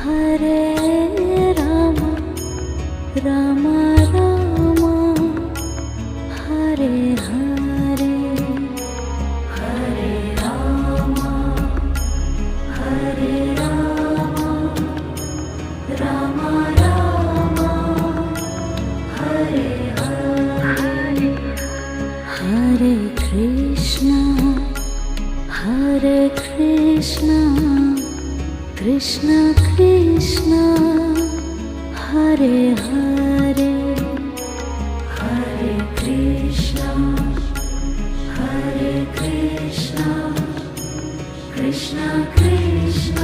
Hare Rama Rama Rama Hare Hare Hare Rama Hare Rama Rama Rama Hare Hare Hare Krishna Krishna Krishna Hare Hare Hare Krishna Krishna Krishna